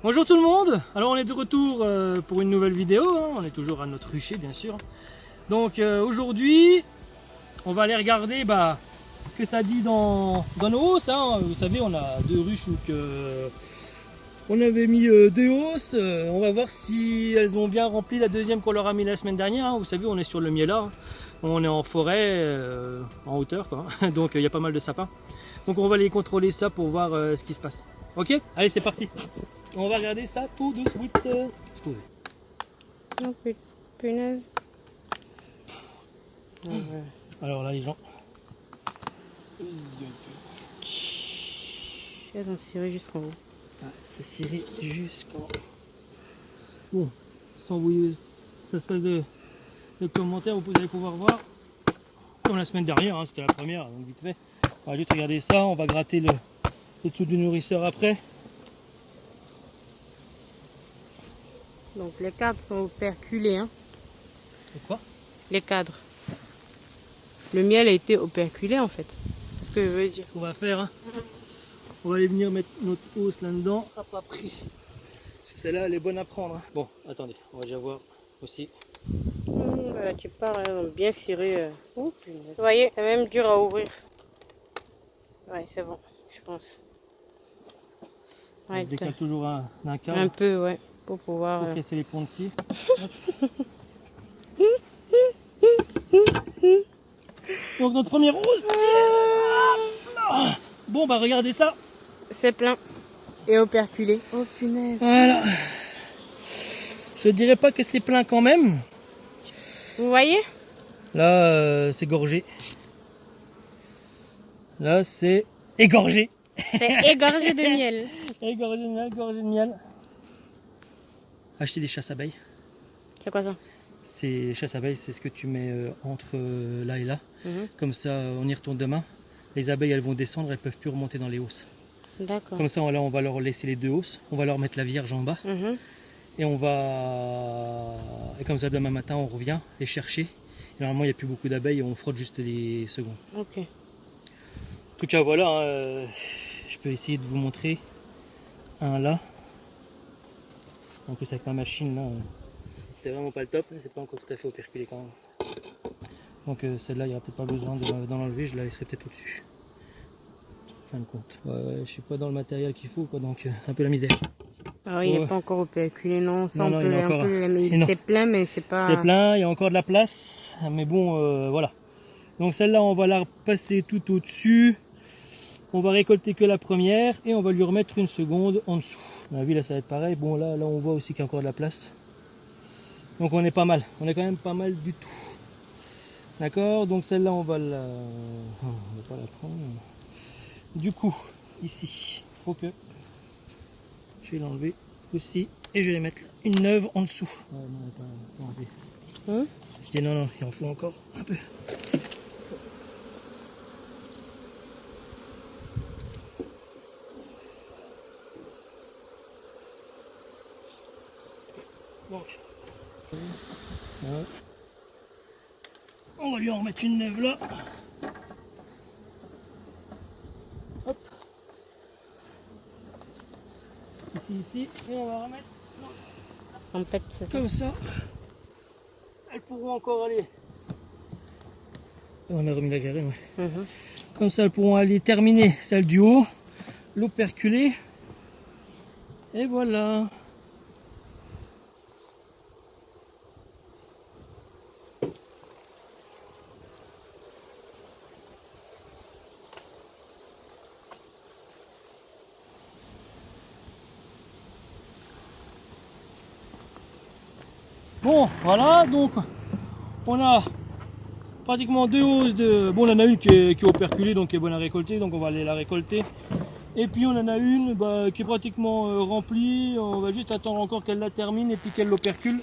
Bonjour tout le monde, alors on est de retour pour une nouvelle vidéo, hein. On est toujours à notre rucher bien sûr. Donc aujourd'hui on va aller regarder ce que ça dit dans nos hausses, hein. Vous savez on a deux ruches, donc on avait mis deux hausses, on va voir si elles ont bien rempli la deuxième qu'on leur a mis la semaine dernière, hein. Vous savez on est sur le Miela, hein. On est en forêt, en hauteur quoi, donc il y a pas mal de sapins. Donc on va aller contrôler ça pour voir ce qui se passe. Ok, allez c'est parti. On va regarder ça tout de suite. Excusez. Non, punaise. Alors là les gens. Elles ont ciré jusqu'en haut. Ah, c'est ciré jusqu'en. Bon, sans vous ça se passe de commentaires, vous allez pouvoir voir. Comme la semaine dernière, hein, c'était la première, donc vite fait. On va juste regarder ça, on va gratter le dessous du nourrisseur après. Donc les cadres sont operculés. Hein. Et quoi? Les cadres. Le miel a été operculé en fait. C'est ce que je veux dire. On va faire, hein. On va aller venir mettre notre hausse là-dedans. Hop, après. Parce que celle-là, elle est bonne à prendre. Hein. Bon, attendez, on va déjà voir aussi. Voilà, tu pars, elles ont bien ciré. Oh, punaise. Vous voyez, c'est même dur à ouvrir. Ouais, c'est bon, je pense. Ouais, Je décale toujours d'un quart. un peu, ouais, pour pouvoir. Pour casser les ponts de scie. Donc notre première hausse. Bon bah regardez ça. C'est plein. Et operculé. Oh punaise. Voilà. Je dirais pas que c'est plein quand même. Vous voyez? Là c'est gorgé. Là c'est égorgé. C'est égorgé de miel. Égorgé de miel, gorgé de miel. Acheter des chasses abeilles. C'est quoi ça? C'est chasse abeilles, c'est ce que tu mets entre là et là. Comme ça, on y retourne demain. Les abeilles, elles vont descendre, elles peuvent plus remonter dans les hausses. D'accord. Comme ça, là, on va leur laisser les deux hausses. On va leur mettre la vierge en bas. Et on va... Et comme ça, demain matin, on revient les chercher. Et normalement, il n'y a plus beaucoup d'abeilles. On frotte juste les secondes. Ok. En tout cas, voilà. Hein, je peux essayer de vous montrer un là. En plus, avec ma machine, là... c'est vraiment pas le top, c'est pas encore tout à fait operculé quand même. Donc celle-là, il n'y aura peut-être pas besoin d'en enlever, je la laisserai peut-être au-dessus. En fin de compte. Ouais, je suis pas dans le matériel qu'il faut, quoi, donc un peu la misère. Alors il n'est pas encore operculé, non, ça Non, non, c'est plein, mais c'est pas... C'est plein, il y a encore de la place, mais bon, voilà. Donc celle-là, on va la passer tout au-dessus. On va récolter que la première et on va lui remettre une seconde en dessous. À la vie, là, ça va être pareil. Bon, là on voit aussi qu'il y a encore de la place. Donc on est pas mal, on est quand même pas mal du tout. D'accord, donc celle-là on va la... on va pas la prendre. Du coup, ici, il faut que je vais l'enlever aussi et je vais mettre une neuve en dessous. Ouais, non, pas enlever. Je dis non, il en faut encore un peu. Donc, ouais. On va lui en remettre une neuve là. Hop. Ici, et on va remettre En fait, c'est comme ça. Elles pourront encore aller. On a remis la garenne, ouais. Comme ça, elles pourront aller terminer celle du haut, l'operculer. Et voilà. Bon, voilà, donc on a pratiquement deux hausses de... Bon, on en a une qui est operculée, donc qui est bonne à récolter, donc on va aller la récolter. Et puis on en a une qui est pratiquement remplie, on va juste attendre encore qu'elle la termine et puis qu'elle l'opercule.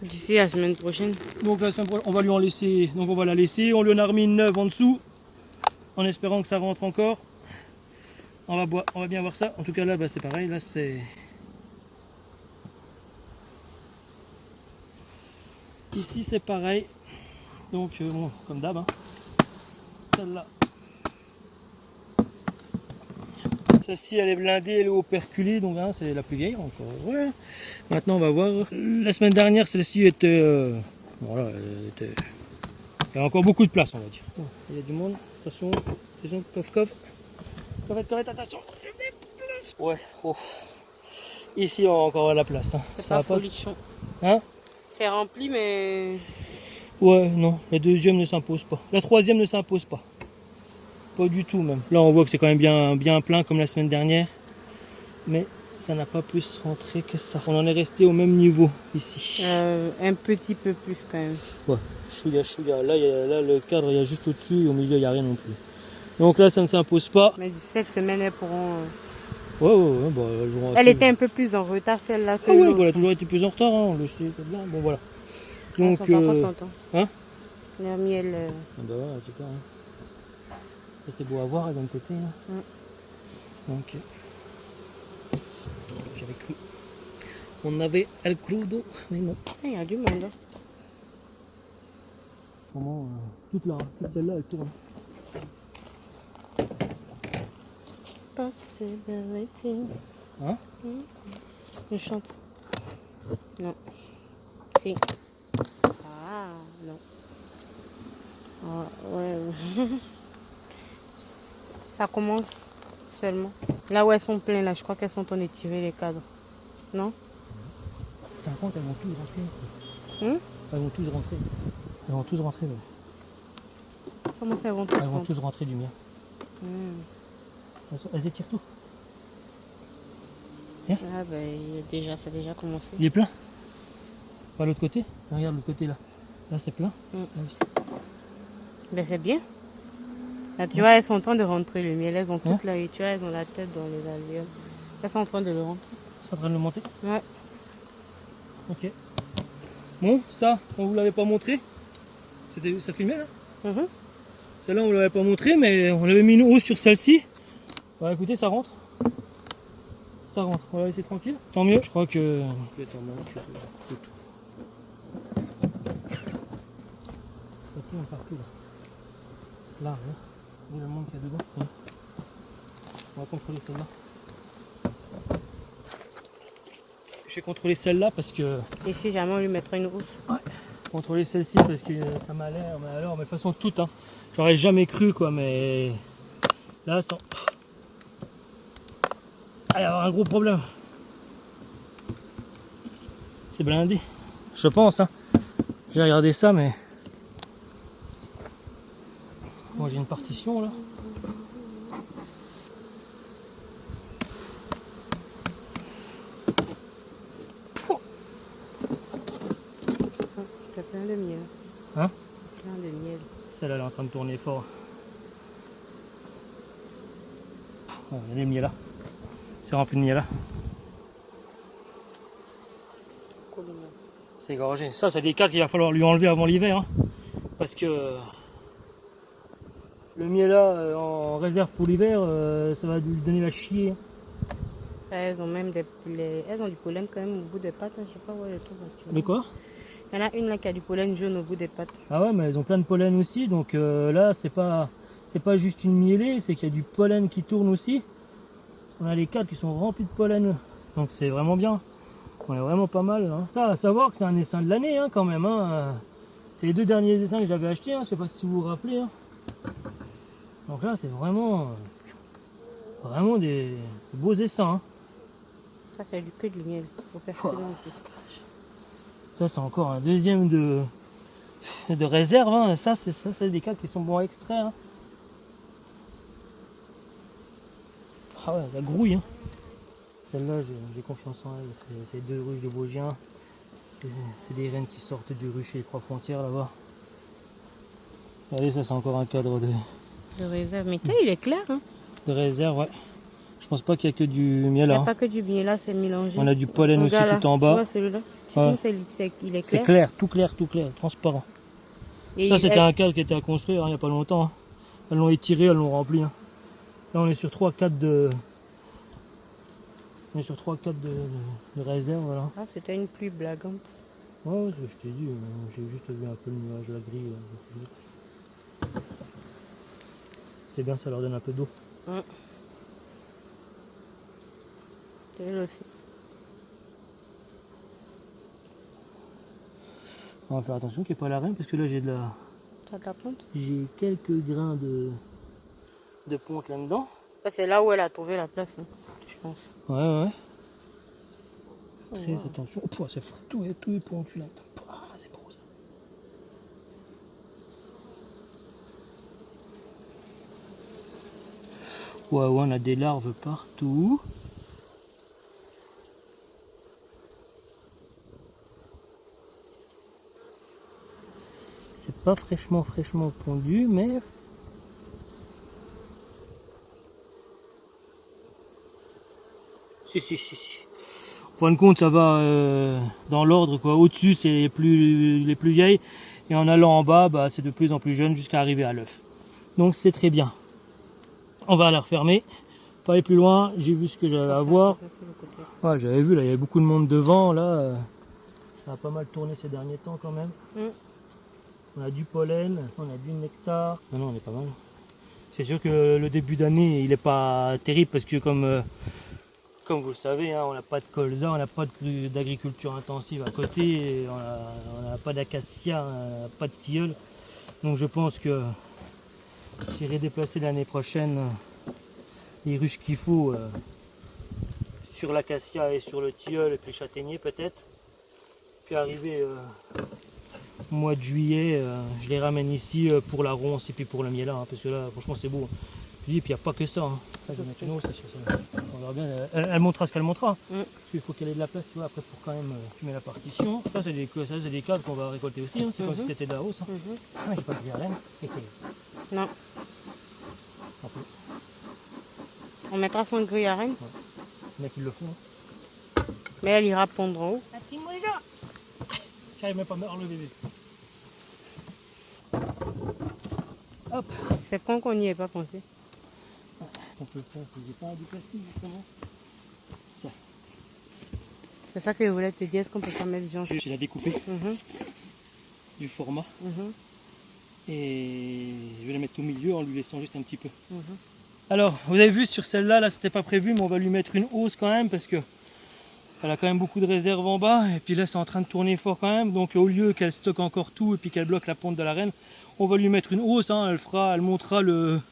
d'ici la semaine prochaine. Donc la semaine prochaine, on va lui en laisser, donc on va la laisser, on lui en a remis une neuve en dessous, en espérant que ça rentre encore. On va bien voir ça, en tout cas là c'est pareil, là c'est... Ici c'est pareil, donc bon, comme d'hab, hein. Celle-là, Celle-ci elle est blindée, elle est operculée, donc hein, c'est la plus vieille encore. Ouais. Maintenant on va voir. La semaine dernière celle-ci était... voilà, il y a encore beaucoup de place on va dire. Bon, il y a du monde, attention, coffre, correct, attention. Ouais, oh. Ici on a encore la place. Hein. C'est Ça pas va pas. folichon. Hein? C'est rempli mais... Ouais, non, la deuxième ne s'impose pas. La troisième ne s'impose pas. Pas du tout même. Là on voit que c'est quand même bien plein comme la semaine dernière. Mais ça n'a pas plus rentré que ça. On en est resté au même niveau ici. Un petit peu plus quand même. Ouais, chouïa. Là, là le cadre il y a juste au-dessus et au milieu il n'y a rien non plus. Donc là ça ne s'impose pas. Mais cette semaine elles pourront... Ouais, bah, Elle était un peu plus en retard celle-là que Ah ouais, l'autre. elle a toujours été plus en retard, hein, on le sait. Bon voilà. Donc, Par contre, hein? Le miel... Ah bah ouais, c'est clair. Hein. Ça, c'est beau à voir, d'un côté. Hein. Donc, j'avais cru. On avait El Crudo, mais non. Il y a du monde. Vraiment, toute celle-là, elle tourne. Possibility. Hein? Je chante. Non. Si. Ah, non. Ah, ouais. Ça commence seulement. Là où elles sont pleines, là, je crois qu'elles sont en train de tirer les cadres. Non? 50, elles vont tous rentrer. Elles vont tous rentrer. Elles vont tous rentrer. Ouais. Comment ça, elles vont tous Elles vont tous rentrer du mien. Elles étirent tout. Ah ben déjà, ça a déjà commencé. Il est plein. Pas l'autre côté. Regarde l'autre côté là. Là c'est plein. Là aussi. Ben c'est bien. Là tu vois, elles sont en train de rentrer le miel. Elles ont toute la... Tu vois, elles ont la tête dans les alvéoles. Elles sont en train de le rentrer. C'est en train de le monter? Ouais. Ok. Bon, ça, on vous l'avait pas montré. Ça filmait là? Celle-là on vous l'avait pas montré, mais on avait mis une hausse sur celle-ci. Bah écoutez, ça rentre. Ça rentre, on va laisser tranquille. Tant mieux, je crois que... Ça tourne partout là. Là, là. Où le monde qu'il y a dedans. Ouais. On va contrôler celle-là. Je vais contrôler celle-là parce que... Et si jamais on lui mettra une housse? Ouais. Contrôler celle-ci parce que ça m'a l'air... Mais alors, mais de toute façon, toutes, hein. J'aurais jamais cru quoi, mais... Là, ça... Ah, il va y avoir un gros problème. C'est blindé. Je pense, hein. J'ai regardé ça, mais... Moi, j'ai une partition, là. T'as plein de miel. Hein? Plein de miel. Celle-là, elle est en train de tourner fort. Oh, il y a des miels là. C'est rempli de miel là. C'est gorgé. Ça, c'est des cadres qu'il va falloir lui enlever avant l'hiver. Hein. Parce que le miel là, en réserve pour l'hiver, ça va lui donner la chier. Hein. Elles ont même elles ont du pollen quand même au bout des pattes. Je sais pas où elles trouvent actuellement. Mais quoi? Il y en a une là qui a du pollen jaune au bout des pattes. Ah ouais, mais elles ont plein de pollen aussi. Donc là, c'est pas juste une mielée, c'est qu'il y a du pollen qui tourne aussi. On a les cadres qui sont remplis de pollen. Donc c'est vraiment bien. On est vraiment pas mal. Hein. Ça, à savoir que c'est un essaim de l'année hein, quand même. Hein. C'est les 2 derniers essaims que j'avais achetés. Hein. Je sais pas si vous vous rappelez. Hein. Donc là, c'est vraiment des beaux essaims. Hein. Ça, c'est que du miel. Ça, c'est encore un deuxième de réserve. Hein. Ça, c'est des cadres qui sont bons à extraire. Hein. Ah ouais, ça grouille. Hein. Celle-là, j'ai confiance en elle. C'est 2 ruches de Vosgien. C'est des rennes qui sortent du rucher les 3 frontières là-bas. Regardez, ça, c'est encore un cadre de réserve. Mais tu sais, il est clair. Hein. De réserve, ouais. Je pense pas qu'il y a que du miel là. Il n'y a pas que du miel là, c'est mélangé. On a du pollen aussi là, tout en bas. Tu vois celui-là? Il est clair. C'est clair, tout clair, transparent. Et ça, c'était un cadre qui était à construire hein, il n'y a pas longtemps. Hein. Elles l'ont étiré, elles l'ont rempli. Hein. Là, on est sur 3-4 de... On est sur 3-4 de réserve, voilà. Ah, c'était une pluie blagante. Ouais, c'est ce que je t'ai dit. J'ai juste vu un peu le nuage, la grille. C'est bien, ça leur donne un peu d'eau. C'est elle aussi. On va faire attention qu'il n'y ait pas la reine parce que là j'ai T'as de la ponte? j'ai quelques grains de ponte là-dedans. C'est là où elle a trouvé la place, hein, je pense. Ouais. Oh, Très wow. attention. Oh, c'est fou, tout est pontu là. Ah, c'est beau ça. Ouais, on a des larves partout. C'est pas fraîchement pondu, mais si. En fin de compte, ça va dans l'ordre quoi. Au-dessus, c'est les plus vieilles, et en allant en bas, bah, c'est de plus en plus jeune jusqu'à arriver à l'œuf. Donc c'est très bien. On va la refermer, pas aller plus loin. J'ai vu ce que j'avais à voir. Ouais, j'avais vu là, il y avait beaucoup de monde devant là. Ça a pas mal tourné ces derniers temps quand même. On a du pollen, on a du nectar. Non, on est pas mal. C'est sûr que le début d'année, il est pas terrible parce que comme vous le savez, hein, on n'a pas de colza, on n'a pas d'agriculture intensive à côté, on n'a pas d'acacia, pas de tilleul. Donc je pense que j'irai déplacer l'année prochaine les ruches qu'il faut sur l'acacia et sur le tilleul et puis le châtaignier peut-être. Puis arrivé au mois de juillet, je les ramène ici pour la ronce et puis pour le miel là, hein, parce que là franchement c'est beau. Puis il n'y a pas que ça. Hein. Ça, on verra bien. Elle montrera ce qu'elle montrera. Parce qu'il faut qu'elle ait de la place, tu vois, après pour quand même tu mets la partition. Ça c'est des cadres qu'on va récolter aussi. Hein. C'est comme si c'était de la hausse. Hein. Ah, j'ai pas de reine. Non. On mettra son grille à reine. Ouais. Il y en a qui le font. Hein. Mais elle ira pondre en haut. J'arrive même pas à me enlever. Hop. C'est con qu'on n'y ait pas pensé. On peut faire, j'ai pas du plastique justement. Ça. C'est ça que je voulais te dire, est-ce qu'on peut pas mettre genre... J'ai la découpée du format. Et je vais la mettre au milieu en lui laissant juste un petit peu. Alors, vous avez vu sur celle-là, là c'était pas prévu, mais on va lui mettre une hausse quand même parce que elle a quand même beaucoup de réserve en bas. Et puis là, c'est en train de tourner fort quand même. Donc au lieu qu'elle stocke encore tout et puis qu'elle bloque la ponte de la reine, on va lui mettre une hausse. Hein. Elle montrera le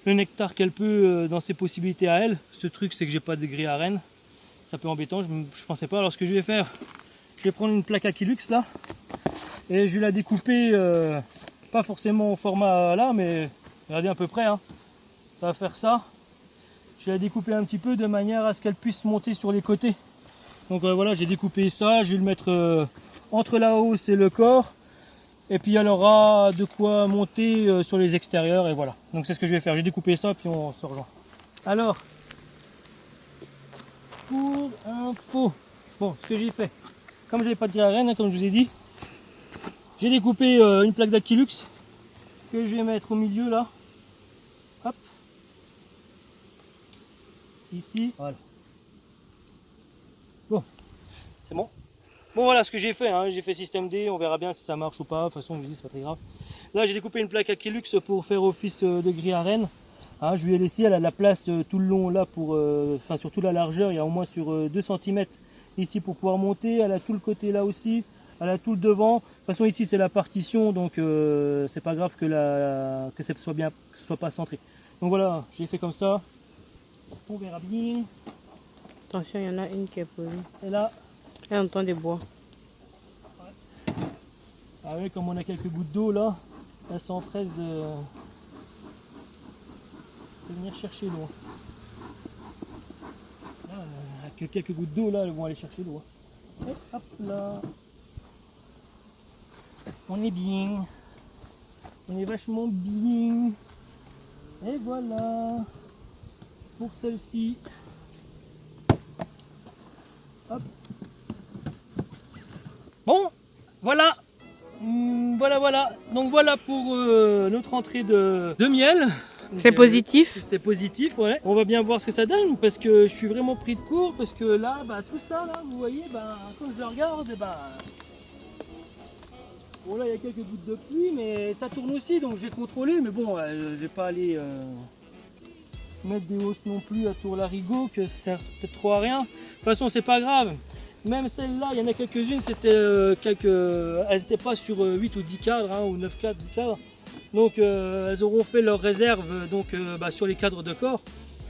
nectar qu'elle peut dans ses possibilités à elle. Ce truc, c'est que j'ai pas de grille à reine. C'est un peu embêtant, je pensais pas. Alors ce que je vais faire, je vais prendre une plaque Aquilux là et je vais la découper, pas forcément au format là, mais regardez à peu près. Hein. Ça va faire ça. Je vais la découper un petit peu de manière à ce qu'elle puisse monter sur les côtés. Donc voilà, j'ai découpé ça, je vais le mettre entre la hausse et le corps. Et puis elle aura de quoi monter sur les extérieurs et voilà. Donc c'est ce que je vais faire, j'ai découpé ça puis on se rejoint. Alors, pour info, bon ce que j'ai fait, comme j'avais pas de grille à reine, hein, comme je vous ai dit, j'ai découpé une plaque d'Aquilux que je vais mettre au milieu là. Hop. Ici, voilà. Bon, c'est bon. Bon voilà ce que j'ai fait, hein. J'ai fait système D, on verra bien si ça marche ou pas, de toute façon je vous dis c'est pas très grave. Là j'ai découpé une plaque Aquilux pour faire office de grille à reine. Hein, je lui ai laissé, elle a de la place tout le long là pour, enfin sur toute la largeur, il y a au moins sur 2 cm ici pour pouvoir monter, elle a tout le côté là aussi, elle a tout le devant. De toute façon ici c'est la partition donc c'est pas grave que ça soit bien, que ce soit pas centré. Donc voilà, j'ai fait comme ça, on verra bien. Attention, il y en a une qui est posée. Et là, elle entend des bois. Ah oui, comme on a quelques gouttes d'eau là, elles s'empressent de venir chercher l'eau. Là, avec quelques gouttes d'eau là, elles vont aller chercher l'eau. Et hop là, on est bien, on est vachement bien. Et voilà, pour celle-ci. Hop. Bon, voilà. Voilà. Donc voilà pour notre entrée de miel. C'est positif. C'est positif, ouais. On va bien voir ce que ça donne parce que je suis vraiment pris de court parce que là, bah, tout ça, là, vous voyez, bah, quand je le regarde, bah, bon là il y a quelques gouttes de pluie, mais ça tourne aussi, donc j'ai contrôlé, mais bon, je vais pas aller mettre des hausses non plus à tour larigot, que ça sert peut-être trop à rien. De toute façon, c'est pas grave. Même celle-là, il y en a quelques-unes, c'était elles n'étaient pas sur 8 ou 10 cadres, hein, ou 9 cadres, 10 cadres. Donc elles auront fait leur réserve sur les cadres de corps.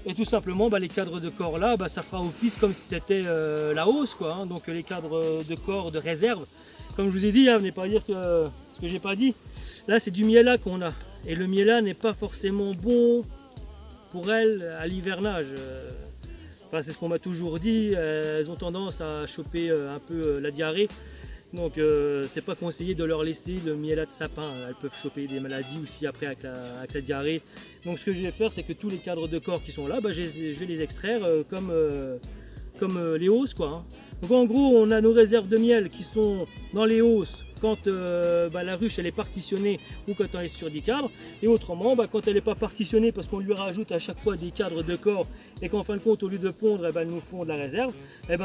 Et tout simplement, les cadres de corps là, ça fera office comme si c'était la hausse, quoi. Hein. Donc les cadres de corps de réserve, comme je vous ai dit, venez pas dire que ce que j'ai pas dit. Là, c'est du miela qu'on a. Et le miela n'est pas forcément bon pour elles à l'hivernage. Enfin, c'est ce qu'on m'a toujours dit. Elles ont tendance à choper un peu la diarrhée. Donc c'est pas conseillé de leur laisser le miela de sapin, elles peuvent choper des maladies aussi après avec la diarrhée. Donc ce que je vais faire, c'est que tous les cadres de corps qui sont là, je vais les extraire comme les hausses, quoi. Hein. Donc en gros, on a nos réserves de miel qui sont dans les hausses quand la ruche elle est partitionnée ou quand elle est sur des cadres, et autrement quand elle n'est pas partitionnée parce qu'on lui rajoute à chaque fois des cadres de corps et qu'en fin de compte au lieu de pondre elles nous font de la réserve,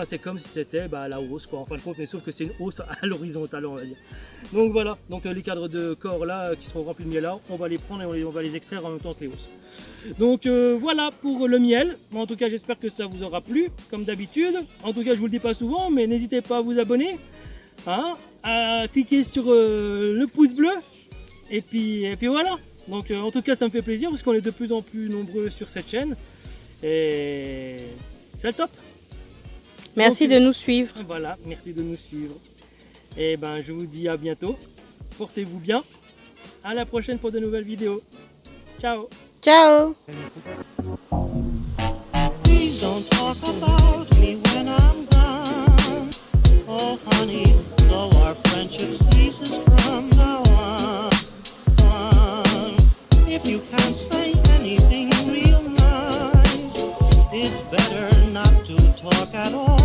c'est comme si c'était la hausse, quoi, en fin de compte, mais sauf que c'est une hausse à l'horizontale, on va dire. Donc voilà, donc les cadres de corps là qui seront remplis de miel là, on va les prendre et on va les extraire en même temps que les hausses. Donc voilà pour le miel. En tout cas, j'espère que ça vous aura plu comme d'habitude. En tout cas, je vous le dis pas souvent, mais n'hésitez pas à vous abonner, hein, à cliquer sur le pouce bleu et puis voilà. Donc en tout cas, ça me fait plaisir parce qu'on est de plus en plus nombreux sur cette chaîne et c'est le top. Merci de nous suivre. Voilà, merci de nous suivre. Et je vous dis à bientôt. Portez-vous bien. À la prochaine pour de nouvelles vidéos. Ciao. Ciao. Please don't talk about me when I'm gone. Oh honey, though our friendship ceases from now on. If you can't say anything real nice, it's better not to talk at all.